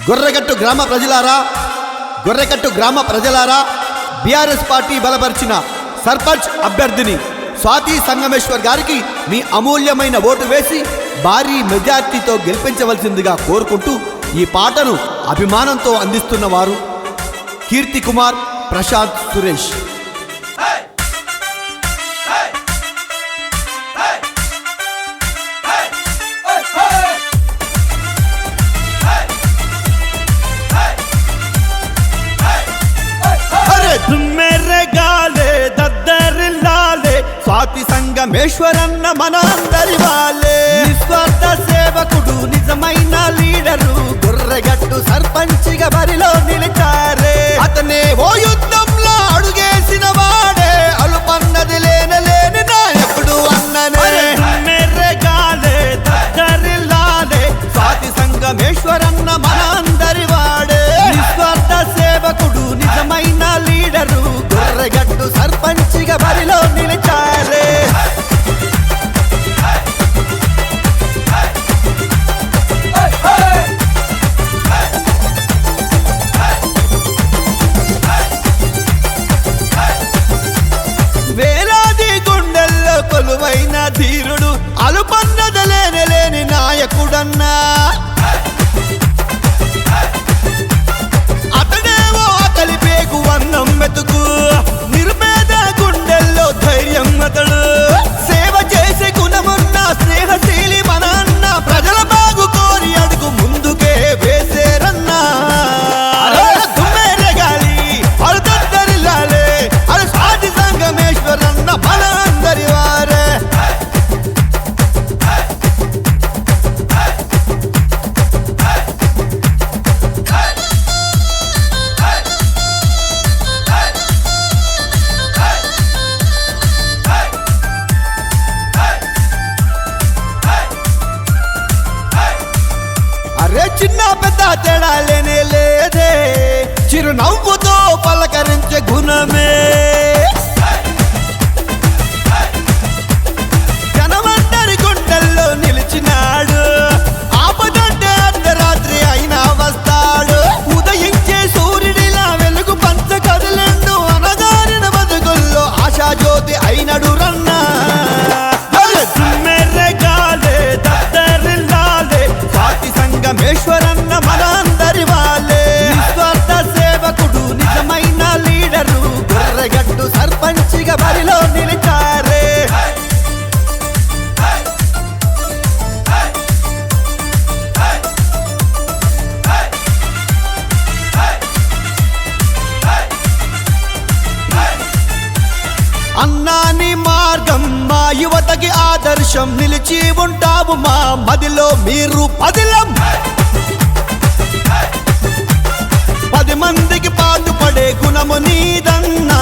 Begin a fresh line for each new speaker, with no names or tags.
గొర్రెగట్టు గ్రామ ప్రజలారా BRS party బలపరిచిన సర్పంచ్ అభ్యర్థిని స్వాతి సంగమేశ్వర్ గారికి మీ అమూల్యమైన ఓటు వేసి భారీ మెజార్టీతో గెలిపించవలసిందిగా కోరుకుంటూ ఈ పాటను అభిమానంతో అందిస్తున్న వారు కీర్తి కుమార్, ప్రశాంత్, సురేష్. స్వాతి సంగమేశ్వరన్న మన అందరి వాళ్ళే, నిస్వార్థ సేవకుడు, నిజమైన లీడరు, గొర్రెగట్టు సర్పంచిగా బరిలో నిలిచారే. అతనే ఓ యుద్ధంలో అడుగేసిన వాడే, అలుపన్నది లేని నాయకుడు అన్ననే. స్వాతి సంగమేశ్వరన్న మన అందరి వాడే, నిస్వార్థ సేవకుడు, నిజమైన లీడరు, గొర్రెగట్టు సర్పంచిగా బరిలో నిలిచారే. వేలాది గుండెల్లో కొలువైన ధీరుడు, అలుపన్నద లేని నాయకుడన్నా. అతడేవో ఆకలి పేగు అన్నం మెతుకు, నిర్పేద గుండెల్లో ధైర్యం అతడు. సేవ చేసే గుణమున్న స్నేహశీలి మన అన్న, ప్రజల బాగు కోరి అడుగు ముందుకే వేసేరన్నా. తుమ్మెరగాలి అడుదరిల్లాలే, అది స్వాతి సంగమేశ్వరన్న మన అందరి వారే. అరే చిన్న పెద్ద తేడా లేదే, చిరునవ్వుతో పలకరించే గుణమే. జనమందరి గుండెల్లో నిలిచినాడు, ఆపదంటే అర్ధరాత్రి అయినా వస్తాడు. ఉదయించే సూర్యుడిలా వెలుగు పంచ కదిలిండు, అనగారిన బతుకుల్లో ఆశాజ్యోతి అయినడు రన్నా. స్వాతి సంగమేశ్వరన్న మన అందరి వాళ్ళే, నిస్వార్థ సేవకుడు, నిజమైన లీడరు, గొర్రెగట్టు సర్పంచిగా బరిలో నిలిచారే. అన్నాని మార్గం మా యువతకి ఆదర్శం, నిలిచి ఉంటావు మా మదిలో మీరు పదిలం. 10 మందికి పాటుపడే గుణము నీదన్నా.